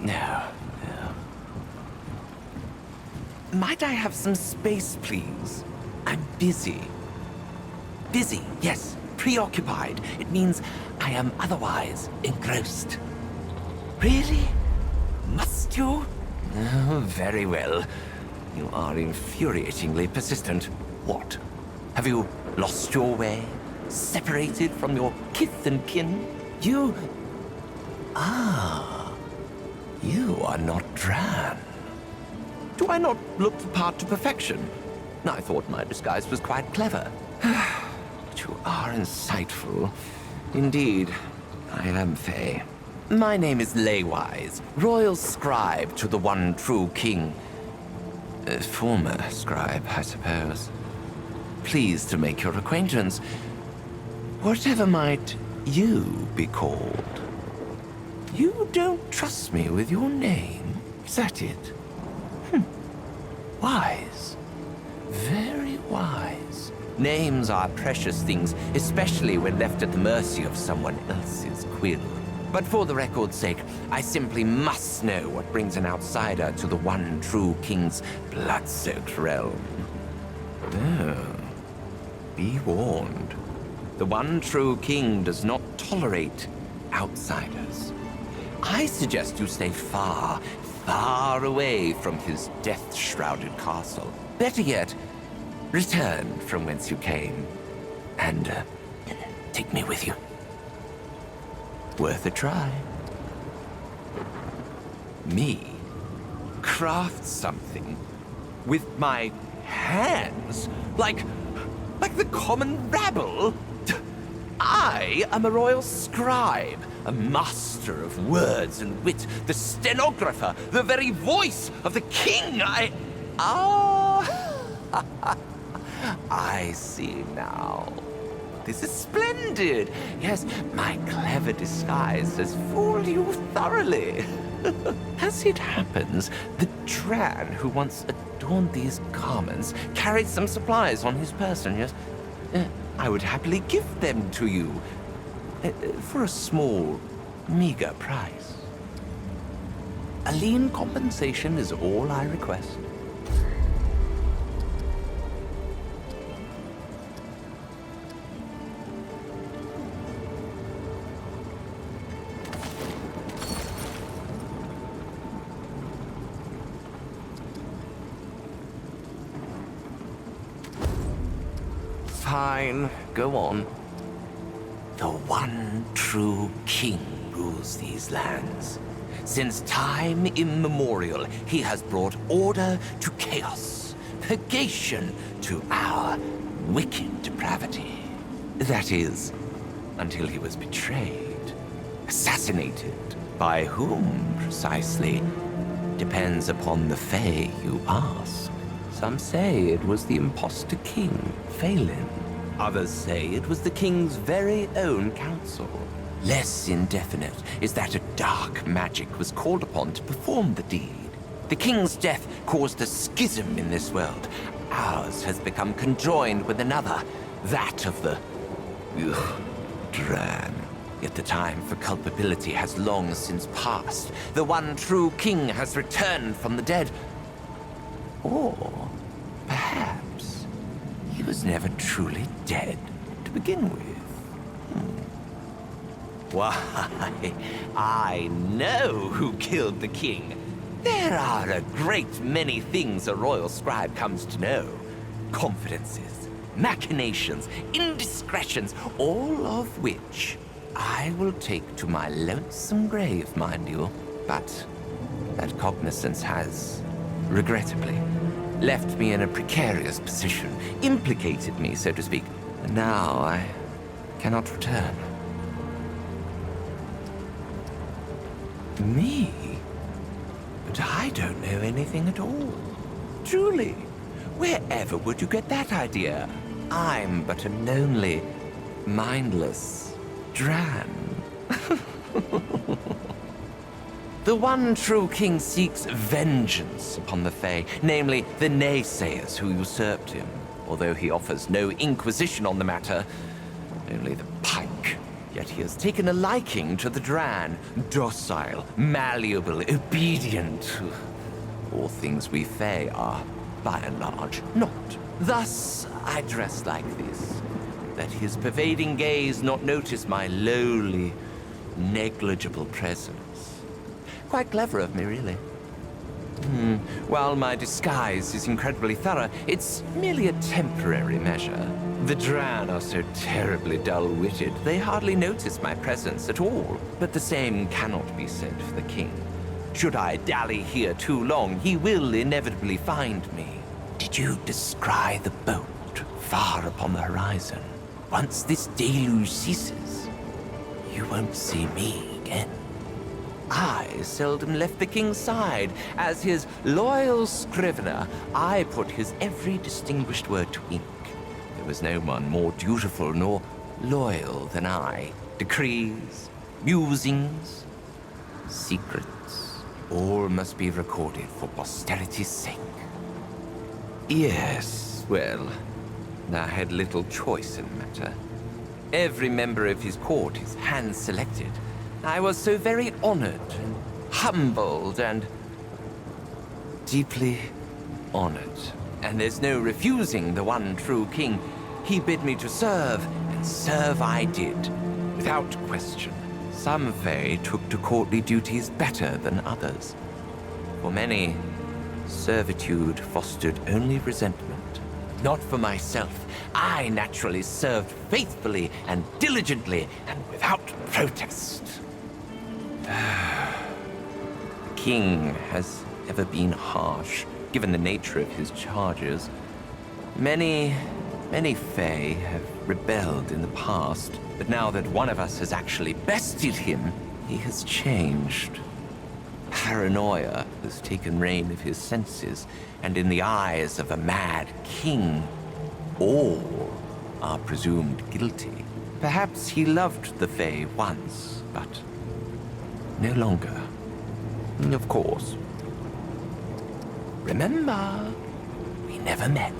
No, no. Might I have some space, please? I'm busy. Busy, yes. Preoccupied. It means I am otherwise engrossed. Really? Must you? Oh, very well. You are infuriatingly persistent. What? Have you lost your way? Separated from your kith and kin? You are not Dran. Do I not look the part to perfection? I thought my disguise was quite clever. But you are insightful. Indeed, I am Faye. My name is Leywise, royal scribe to the one true king. Former scribe, I suppose. Pleased to make your acquaintance. Whatever might you be called? You don't trust me with your name, is that it? Wise. Very wise. Names are precious things, especially when left at the mercy of someone else's quill. But for the record's sake, I simply must know what brings an outsider to the one true king's blood-soaked realm. Oh. Be warned. The one true king does not tolerate outsiders. I suggest you stay far, far away from his death-shrouded castle. Better yet, return from whence you came, and take me with you. Worth a try. Me? Craft something with my hands? Like the common rabble? I am a royal scribe, a master of words and wit, the stenographer, the very voice of the king. I see now. This is splendid. Yes, my clever disguise has fooled you thoroughly. As it happens, the Dran who once adorned these garments carried some supplies on his person, yes? I would happily give them to you. For a small, meager price. A lean compensation is all I request. Fine, go on. The one true king rules these lands. Since time immemorial, he has brought order to chaos, purgation to our wicked depravity. That is, until he was betrayed, assassinated. By whom, precisely, depends upon the Fae you ask. Some say it was the imposter king, Phelan. Others say it was the king's very own council. Less indefinite is that a dark magic was called upon to perform the deed. The king's death caused a schism in this world. Ours has become conjoined with another, that of the Dran. Yet the time for culpability has long since passed. The one true king has returned from the dead. Or perhaps he was never truly dead to begin with. Why, I know who killed the king. There are a great many things a royal scribe comes to know. Confidences, machinations, indiscretions, all of which I will take to my lonesome grave, mind you. But that cognizance has, regrettably, left me in a precarious position, implicated me, so to speak. And now I cannot return. Me? But I don't know anything at all. Truly. Wherever would you get that idea? I'm but a lonely, mindless Dran. The one true king seeks vengeance upon the Fae, namely the naysayers who usurped him. Although he offers no inquisition on the matter, only the pike Yet he has taken a liking to the Dran. Docile, malleable, obedient. All things we Fae are, by and large, not. Thus, I dress like this. Let his pervading gaze not notice my lowly, negligible presence. Quite clever of me, really. While my disguise is incredibly thorough, it's merely a temporary measure. The Dran are so terribly dull-witted, they hardly notice my presence at all. But the same cannot be said for the king. Should I dally here too long, he will inevitably find me. Did you descry the boat far upon the horizon? Once this deluge ceases, you won't see me again. I seldom left the king's side. As his loyal scrivener, I put his every distinguished word to ink. There was no one more dutiful nor loyal than I. Decrees, musings, secrets, all must be recorded for posterity's sake. Yes, well, I had little choice in the matter. Every member of his court is hand-selected. I was so very honored and humbled and deeply honored. And there's no refusing the one true king. He bid me to serve, and serve I did, without question. Some Fae took to courtly duties better than others. For many, servitude fostered only resentment. Not for myself. I naturally served faithfully and diligently and without protest. The king has ever been harsh, given the nature of his charges. Many Fae have rebelled in the past, but now that one of us has actually bested him, he has changed. Paranoia has taken reign of his senses, and in the eyes of a mad king, all are presumed guilty. Perhaps he loved the Fae once, but no longer. Of course. Remember, we never met.